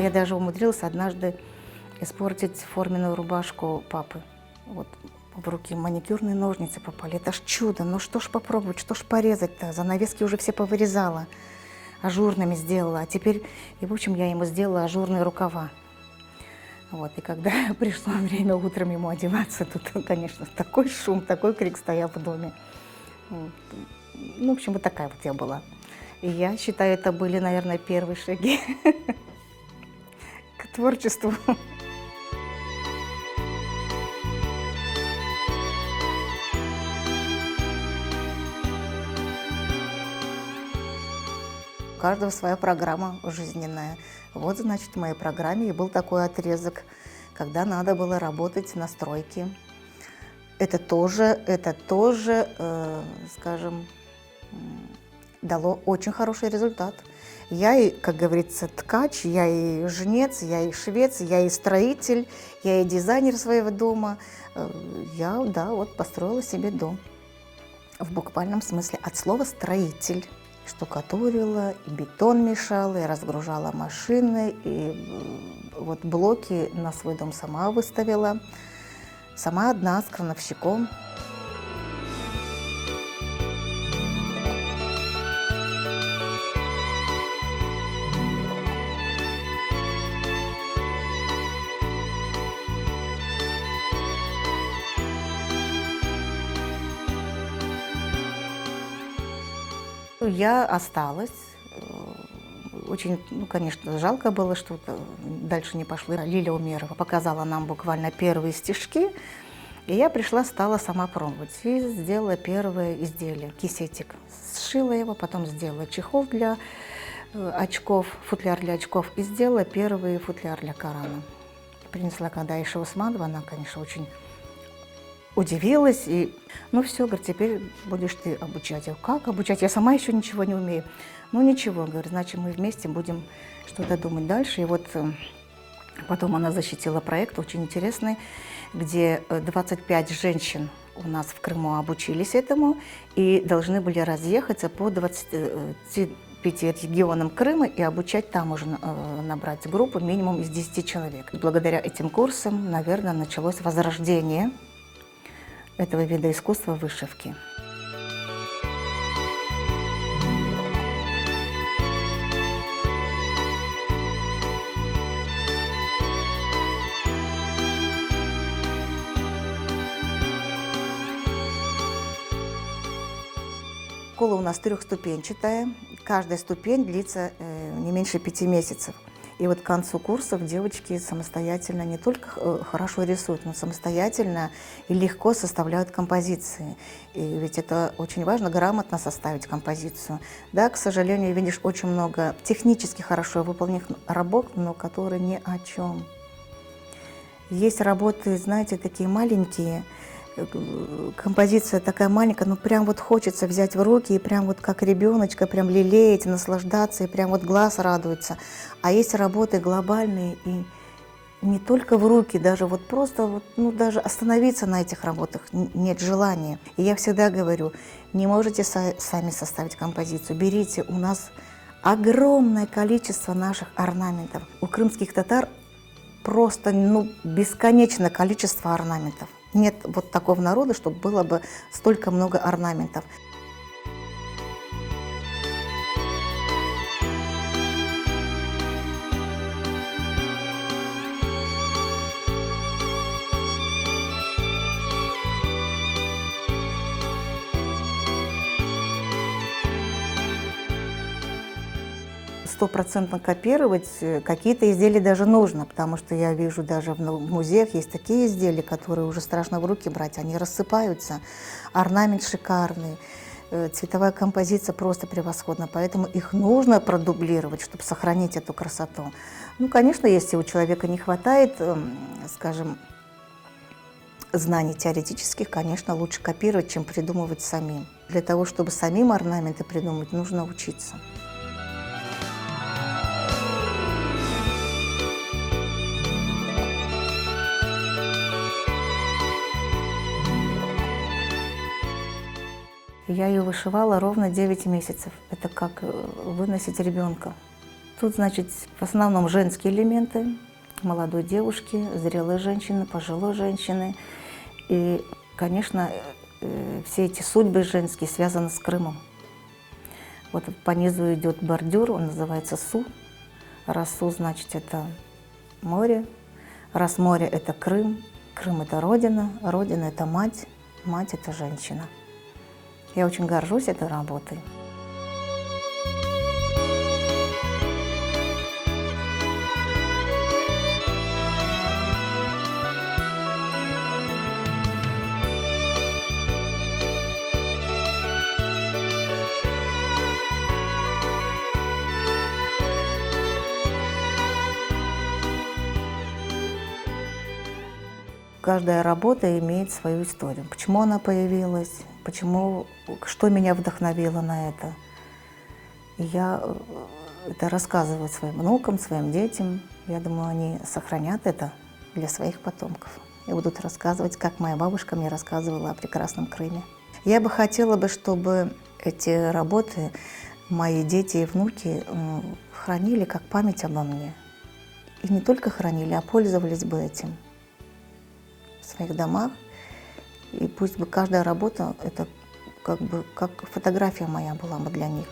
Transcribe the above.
я даже умудрилась однажды испортить форменную рубашку папы. Вот в руки маникюрные ножницы попали. Это ж чудо, ну что ж попробовать, что ж порезать-то? Занавески уже все повырезала, ажурными сделала. А теперь, и в общем, я ему сделала ажурные рукава. Вот, и когда пришло время утром ему одеваться, тут, конечно, такой шум, такой крик стоял в доме. Вот. Ну, в общем, вот такая вот я была. И я считаю, это были, наверное, первые шаги к творчеству. У каждого своя программа жизненная. Вот, значит, в моей программе и был такой отрезок, когда надо было работать на стройке. Это тоже, скажем, дало очень хороший результат. Я и, как говорится, ткач, я и жнец, я и швец, я и строитель, я и дизайнер своего дома. Я, да, вот построила себе дом. В буквальном смысле от слова «строитель». Штукатурила, и бетон мешала, и разгружала машины, и вот блоки на свой дом сама выставила. Сама одна, с крановщиком. Я осталась. Очень, ну, конечно, жалко было, что дальше не пошло. Лиля Умерова показала нам буквально первые стежки, и я пришла, стала сама пробовать. И сделала первое изделие, кисетик. Сшила его, потом сделала чехол для очков, футляр для очков, и сделала первый футляр для Корана. Принесла, когда Аиша Усманова, она, конечно, очень удивилась, и, ну все, говорит, теперь будешь ты обучать. Я говорю, как обучать? Я сама еще ничего не умею. Ну ничего, говорит, значит, мы вместе будем что-то думать дальше. И вот потом она защитила проект очень интересный, где 25 женщин у нас в Крыму обучились этому и должны были разъехаться по 25 регионам Крыма и обучать там уже, набрать группу минимум из 10 человек. И благодаря этим курсам, наверное, началось возрождение этого вида искусства вышивки. Школа у нас трехступенчатая. Каждая ступень длится не меньше 5 месяцев. И вот к концу курсов девочки самостоятельно не только хорошо рисуют, но самостоятельно и легко составляют композиции. И ведь это очень важно, грамотно составить композицию. Да, к сожалению, видишь очень много технически хорошо выполненных работ, но которые ни о чем. Есть работы, знаете, такие маленькие, композиция такая маленькая, но прям вот хочется взять в руки и прям вот как ребеночка, прям лелеять, наслаждаться, и прям вот глаз радуется. А есть работы глобальные, и не только в руки, даже вот просто, вот, ну, даже остановиться на этих работах нет желания. И я всегда говорю, не можете сами составить композицию, берите, у нас огромное количество наших орнаментов. У крымских татар просто, ну, бесконечное количество орнаментов. Нет вот такого народа, чтобы было бы столько много орнаментов. 100% копировать какие-то изделия даже нужно, потому что я вижу даже в музеях есть такие изделия, которые уже страшно в руки брать, они рассыпаются, орнамент шикарный, цветовая композиция просто превосходна, поэтому их нужно продублировать, чтобы сохранить эту красоту. Ну, конечно, если у человека не хватает, скажем, знаний теоретических, конечно, лучше копировать, чем придумывать самим. Для того, чтобы самим орнаменты придумать, нужно учиться. Я ее вышивала ровно 9 месяцев. Это как выносить ребенка. Тут, значит, в основном женские элементы, молодой девушки, зрелые женщины, пожилой женщины. И, конечно, все эти судьбы женские связаны с Крымом. Вот по низу идет бордюр, он называется Су. Раз Су, значит, это море. Раз море – это Крым. Крым – это родина. Родина – это мать. Мать – это женщина. Я очень горжусь этой работой. Каждая работа имеет свою историю. Почему она появилась, что меня вдохновило на это. И я это рассказываю своим внукам, своим детям. Я думаю, они сохранят это для своих потомков и будут рассказывать, как моя бабушка мне рассказывала о прекрасном Крыме. Я бы хотела, чтобы эти работы мои дети и внуки хранили как память обо мне. И не только хранили, а пользовались бы этим в своих домах. И пусть бы каждая работа, это как фотография моя была бы для них.